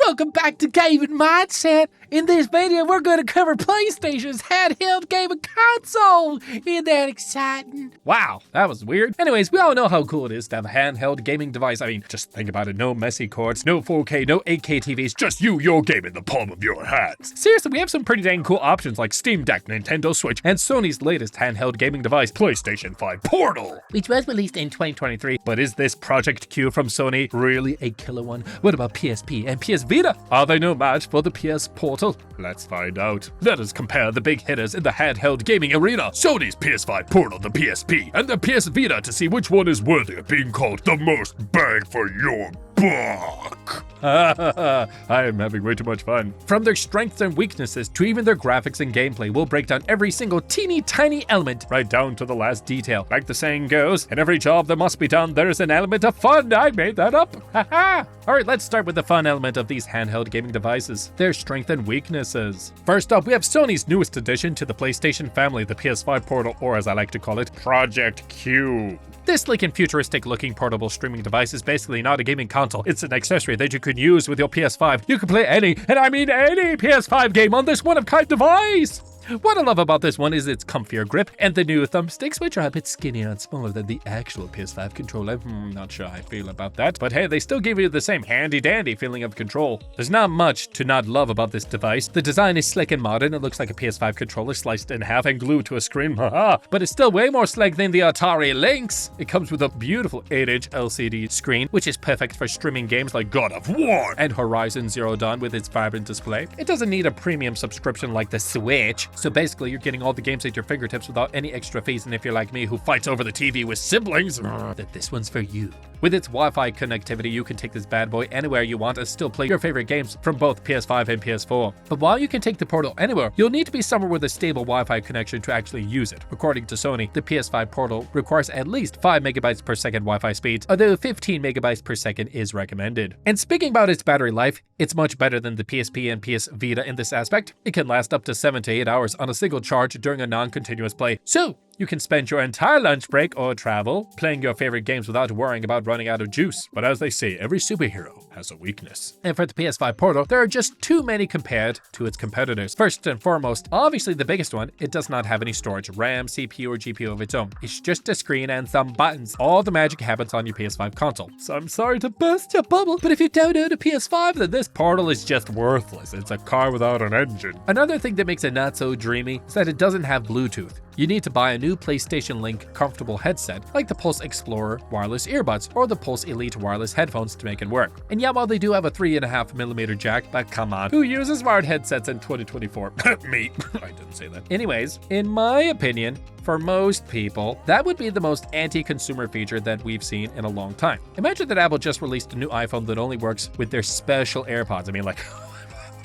welcome back to Gaming Mindset. In this video, we're going to cover PlayStation's handheld gaming console. Isn't that exciting? Wow, that was weird. Anyways, we all know how cool it is to have a handheld gaming device. I mean, just think about it. No messy cords, no 4K, no 8K TVs, just your game in the palm of your hands. Seriously, we have some pretty dang cool options like Steam Deck, Nintendo Switch, and Sony's latest handheld gaming device, PlayStation 5 Portal, which was released in 2023. But is this Project Q from Sony really a killer one? What about PSP and PS Vita? Are they no match for the PS Portal? Let's find out. Let us compare the big hitters in the handheld gaming arena. Sony's PS5 Portal, the PSP, and the PS Vita to see which one is worthy of being called the most bang for your buck. I am having way too much fun. From their strengths and weaknesses to even their graphics and gameplay, we'll break down every single teeny tiny element right down to the last detail. Like the saying goes, in every job that must be done, there's an element of fun. I made that up. Alright, let's start with the fun element of these handheld gaming devices, their strengths and weaknesses. First up, we have Sony's newest addition to the PlayStation family, the PS5 Portal, or as I like to call it, Project Q. This sleek and futuristic looking portable streaming device is basically not a gaming console. It's an accessory that you can use with your PS5. You can play any, and I mean any, PS5 game on this one-of-kind device. What I love about this one is its comfier grip and the new thumbsticks, which are a bit skinnier and smaller than the actual PS5 controller. Not sure how I feel about that, but hey, they still give you the same handy-dandy feeling of control. There's not much to not love about this device. The design is slick and modern. It looks like a PS5 controller sliced in half and glued to a screen, but it's still way more slick than the Atari Lynx. It comes with a beautiful 8-inch LCD screen, which is perfect for streaming games like God of War and Horizon Zero Dawn with its vibrant display. It doesn't need a premium subscription like the Switch, so basically, you're getting all the games at your fingertips without any extra fees, and if you're like me who fights over the TV with siblings, that this one's for you. With its Wi-Fi connectivity, you can take this bad boy anywhere you want and still play your favorite games from both PS5 and PS4. But while you can take the Portal anywhere, you'll need to be somewhere with a stable Wi-Fi connection to actually use it. According to Sony, the PS5 Portal requires at least 5 megabytes per second Wi-Fi speeds, although 15 megabytes per second is recommended. And speaking about its battery life, it's much better than the PSP and PS Vita in this aspect. It can last up to 7 to 8 hours on a single charge during a non-continuous play. So, you can spend your entire lunch break or travel playing your favorite games without worrying about running out of juice. But as they say, every superhero has a weakness. And for the PS5 Portal, there are just too many compared to its competitors. First and foremost, obviously the biggest one, it does not have any storage, RAM, CPU, or GPU of its own. It's just a screen and some buttons. All the magic happens on your PS5 console. So I'm sorry to burst your bubble, but if you don't own a PS5, then this Portal is just worthless. It's a car without an engine. Another thing that makes it not so dreamy is that it doesn't have Bluetooth. You need to buy a new PlayStation Link comfortable headset like the Pulse Explorer wireless earbuds or the Pulse Elite wireless headphones to make it work. And yeah, while they do have a 3.5mm jack, but come on, who uses smart headsets in 2024? Me. I didn't say that. Anyways, in my opinion, for most people, that would be the most anti-consumer feature that we've seen in a long time. Imagine that Apple just released a new iPhone that only works with their special AirPods. I mean, like,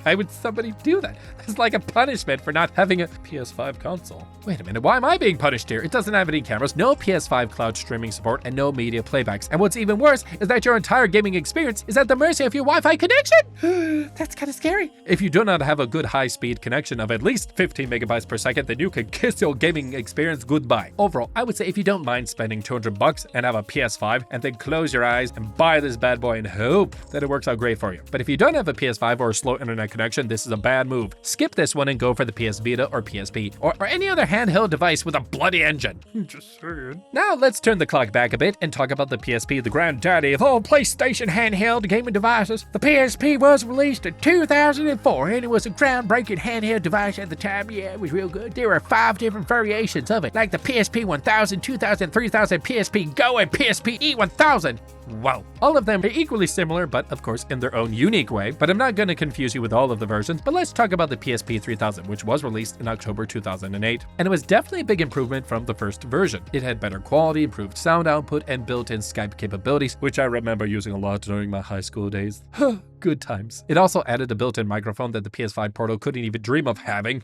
why would somebody do that? It's like a punishment for not having a PS5 console. Wait a minute, why am I being punished here? It doesn't have any cameras, no PS5 cloud streaming support, and no media playbacks. And what's even worse is that your entire gaming experience is at the mercy of your Wi-Fi connection. That's kind of scary. If you do not have a good high-speed connection of at least 15 megabytes per second, then you can kiss your gaming experience goodbye. Overall, I would say if you don't mind spending $200 and have a PS5, and then close your eyes and buy this bad boy and hope that it works out great for you. But if you don't have a PS5 or a slow internet connection, this is a bad move. Skip this one and go for the PS Vita or PSP or any other handheld device with a bloody engine. Just saying. Now let's turn the clock back a bit and talk about the PSP, the granddaddy of all PlayStation handheld gaming devices. The PSP was released in 2004 and it was a groundbreaking handheld device at the time. Yeah, it was real good. There were 5 different variations of it, like the PSP 1000, 2000, 3000, PSP Go, and PSP E1000. Wow. All of them are equally similar, but of course in their own unique way. But I'm not going to confuse you with all of the versions, but let's talk about the PSP 3000, which was released in October 2008. And it was definitely a big improvement from the first version. It had better quality, improved sound output, and built-in Skype capabilities, which I remember using a lot during my high school days. Good times. It also added a built-in microphone that the PS5 Portal couldn't even dream of having.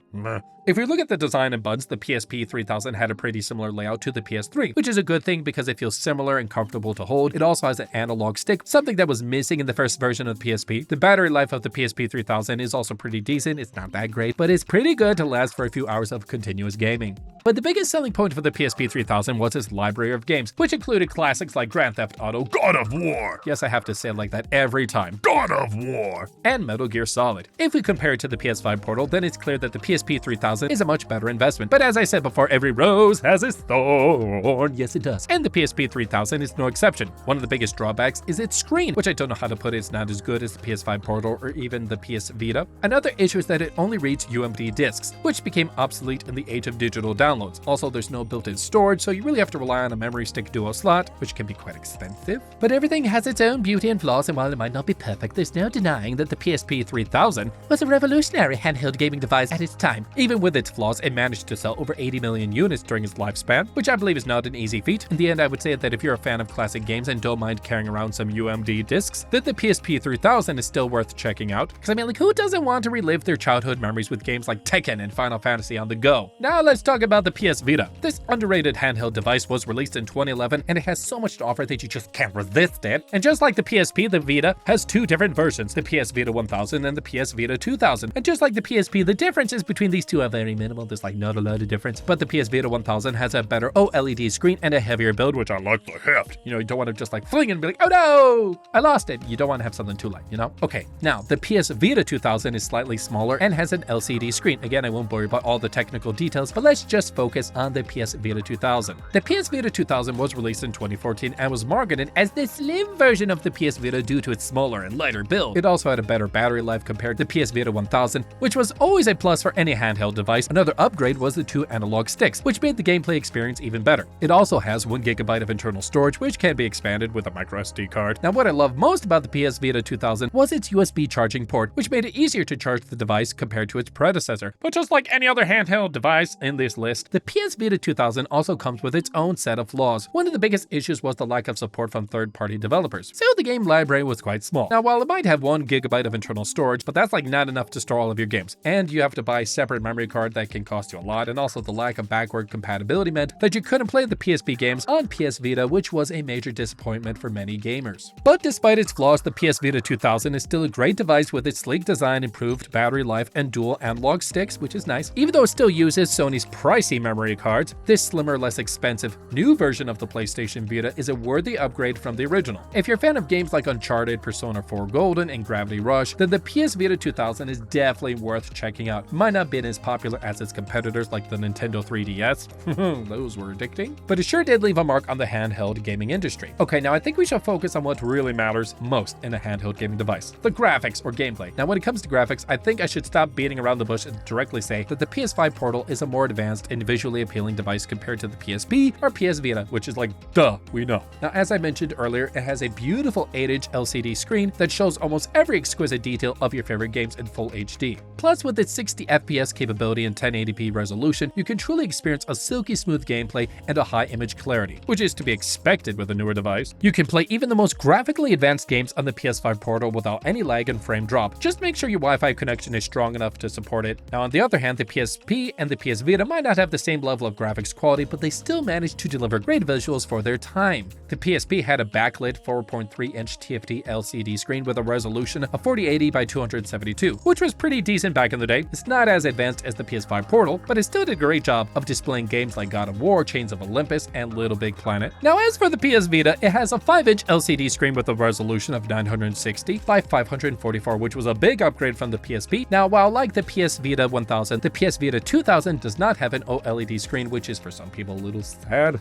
If we look at the design and buttons, the PSP 3000 had a pretty similar layout to the PS3, which is a good thing because it feels similar and comfortable to hold. It also has an analog stick, something that was missing in the first version of the PSP. The battery life of the PSP 3000 is also pretty decent. It's not that great, but it's pretty good to last for a few hours of continuous gaming. But the biggest selling point for the PSP 3000 was its library of games, which included classics like Grand Theft Auto, God of War. Yes, I have to say it like that every time. God of War. And Metal Gear Solid. If we compare it to the PS5 Portal, then it's clear that the PSP 3000 is a much better investment. But as I said before, every rose has its thorn. Yes, it does. And the PSP 3000 is no exception. One of the biggest drawbacks is its screen, which I don't know how to put it. It's not as good as the PS5 Portal or even the PS Vita. Another issue is that it only reads UMD discs, which became obsolete in the age of digital downloads. Also, there's no built-in storage, so you really have to rely on a memory stick dual slot, which can be quite expensive. But everything has its own beauty and flaws, and while it might not be perfect, there's no denying that the PSP 3000 was a revolutionary handheld gaming device at its time. Even with its flaws, it managed to sell over 80 million units during its lifespan, which I believe is not an easy feat. In the end, I would say that if you're a fan of classic games and don't mind carrying around some UMD discs, then the PSP 3000 is still worth checking out. Because I mean, like, who doesn't want to relive their childhood memories with games like Tekken and Final Fantasy on the go? Now let's talk about the PS Vita. This underrated handheld device was released in 2011, and it has so much to offer that you just can't resist it. And just like the PSP, the Vita has two different versions, the PS Vita 1000 and the PS Vita 2000. And just like the PSP, the differences between these two are very minimal. There's like not a lot of difference. But the PS Vita 1000 has a better OLED screen and a heavier build, which I like the heft. You know, you don't want to just like fling it and be like, oh no, I lost it. You don't want to have something too light, you know? Okay, now the PS Vita 2000 is slightly smaller and has an LCD screen. Again, I won't bore you about all the technical details, but let's just focus on the PS Vita 2000. The PS Vita 2000 was released in 2014 and was marketed as the slim version of the PS Vita due to its smaller and lighter build. It also had a better battery life compared to PS Vita 1000, which was always a plus for any handheld device. Another upgrade was the two analog sticks, which made the gameplay experience even better. It also has 1 GB of internal storage, which can be expanded with a microSD card. Now, what I love most about the PS Vita 2000 was its USB charging port, which made it easier to charge the device compared to its predecessor. But just like any other handheld device in this list, the PS Vita 2000 also comes with its own set of flaws. One of the biggest issues was the lack of support from third-party developers, so the game library was quite small. Now, while it might have 1 GB of internal storage, but that's like not enough to store all of your games, and you have to buy a separate memory card that can cost you a lot, and also the lack of backward compatibility meant that you couldn't play the PSP games on PS Vita, which was a major disappointment for many gamers. But despite its flaws, the PS Vita 2000 is still a great device with its sleek design, improved battery life, and dual analog sticks, which is nice. Even though it still uses Sony's pricey memory cards, this slimmer, less expensive new version of the PlayStation Vita is a worthy upgrade from the original. If you're a fan of games like Uncharted, Persona 4 Golden, and Gravity Rush, then the PS Vita 2000 is definitely worth checking out. It might not have been as popular as its competitors like the Nintendo 3DS, those were addicting, but it sure did leave a mark on the handheld gaming industry. Okay, now I think we should focus on what really matters most in a handheld gaming device, the graphics or gameplay. Now when it comes to graphics, I think I should stop beating around the bush and directly say that the PS5 Portal is a more advanced and visually appealing device compared to the PSP or PS Vita, which is like, duh, we know. Now, as I mentioned earlier, it has a beautiful 8-inch LCD screen that shows almost every exquisite detail of your favorite games in full HD. Plus, with its 60 FPS capability and 1080p resolution, you can truly experience a silky smooth gameplay and a high image clarity, which is to be expected with a newer device. You can play even the most graphically advanced games on the PS5 Portal without any lag and frame drop. Just make sure your Wi-Fi connection is strong enough to support it. Now, on the other hand, the PSP and the PS Vita might not have the same level of graphics quality, but they still managed to deliver great visuals for their time. The PSP had a backlit 4.3-inch TFT LCD screen with a resolution of 4080 by 272, which was pretty decent back in the day. It's not as advanced as the PS5 Portal, but it still did a great job of displaying games like God of War, Chains of Olympus, and Little Big Planet. Now, as for the PS Vita, it has a 5-inch LCD screen with a resolution of 960 by 544, which was a big upgrade from the PSP. Now, while like the PS Vita 1000, the PS Vita 2000 does not have an OLED screen, which is for some people a little sad.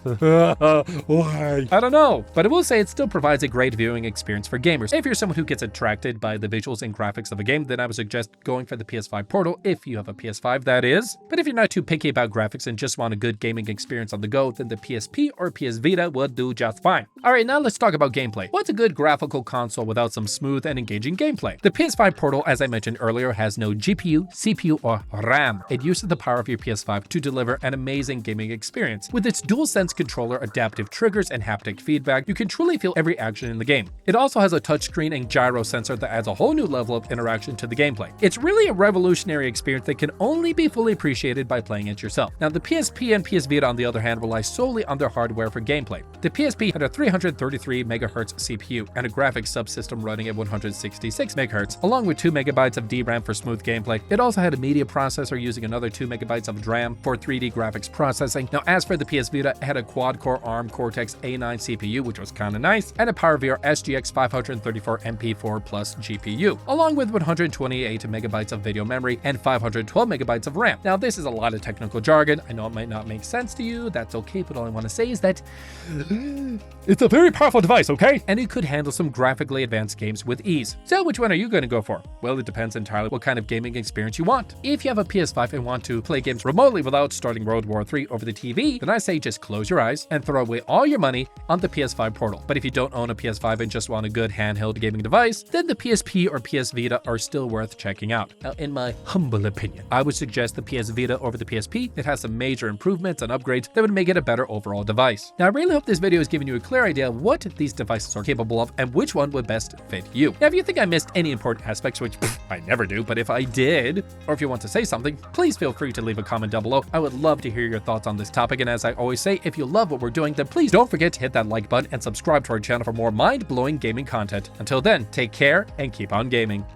Why? I don't know, but I will say it still provides a great viewing experience for gamers. If you're someone who gets attracted by the visuals and graphics of a game, then I would suggest going for the PS5 Portal if you have a PS5, that is. But if you're not too picky about graphics and just want a good gaming experience on the go, then the PSP or PS Vita would do just fine. Alright, now let's talk about gameplay. What's a good graphical console without some smooth and engaging gameplay? The PS5 Portal, as I mentioned earlier, has no GPU, CPU, or RAM. It uses the power of your PS5 to deliver an amazing gaming experience. With its DualSense controller, adaptive triggers, and haptic feedback, you can truly feel every action in the game. It also has a touchscreen and gyro sensor that adds a whole new level of interaction to the gameplay. It's really a revolutionary experience that can only be fully appreciated by playing it yourself. Now, the PSP and PS Vita, on the other hand, rely solely on their hardware for gameplay. The PSP had a 333 143 MHz CPU and a graphics subsystem running at 166 MHz, along with 2 MB of DRAM for smooth gameplay. It also had a media processor using another 2 MB of DRAM for 3D graphics processing. Now, as for the PS Vita, it had a quad-core ARM Cortex A9 CPU, which was kind of nice, and a PowerVR SGX 534 MP4 Plus GPU, along with 128 MB of video memory and 512 MB of RAM. Now, this is a lot of technical jargon. I know it might not make sense to you. That's okay, but all I want to say is that it's a very powerful device, okay? And it could handle some graphically advanced games with ease. So which one are you going to go for? Well, it depends entirely what kind of gaming experience you want. If you have a PS5 and want to play games remotely without starting World War III over the TV, then I say just close your eyes and throw away all your money on the PS5 Portal. But if you don't own a PS5 and just want a good handheld gaming device, then the PSP or PS Vita are still worth checking out. Now, in my humble opinion, I would suggest the PS Vita over the PSP. It has some major improvements and upgrades that would make it a better overall device. Now, I really hope this video has given you a clear idea of what these devices are capable of and which one would best fit you. Now, if you think I missed any important aspects, which I never do, but if I did, or if you want to say something, please feel free to leave a comment down below. I would love to hear your thoughts on this topic, and as I always say, if you love what we're doing, then please don't forget to hit that like button and subscribe to our channel for more mind-blowing gaming content. Until then, take care and keep on gaming.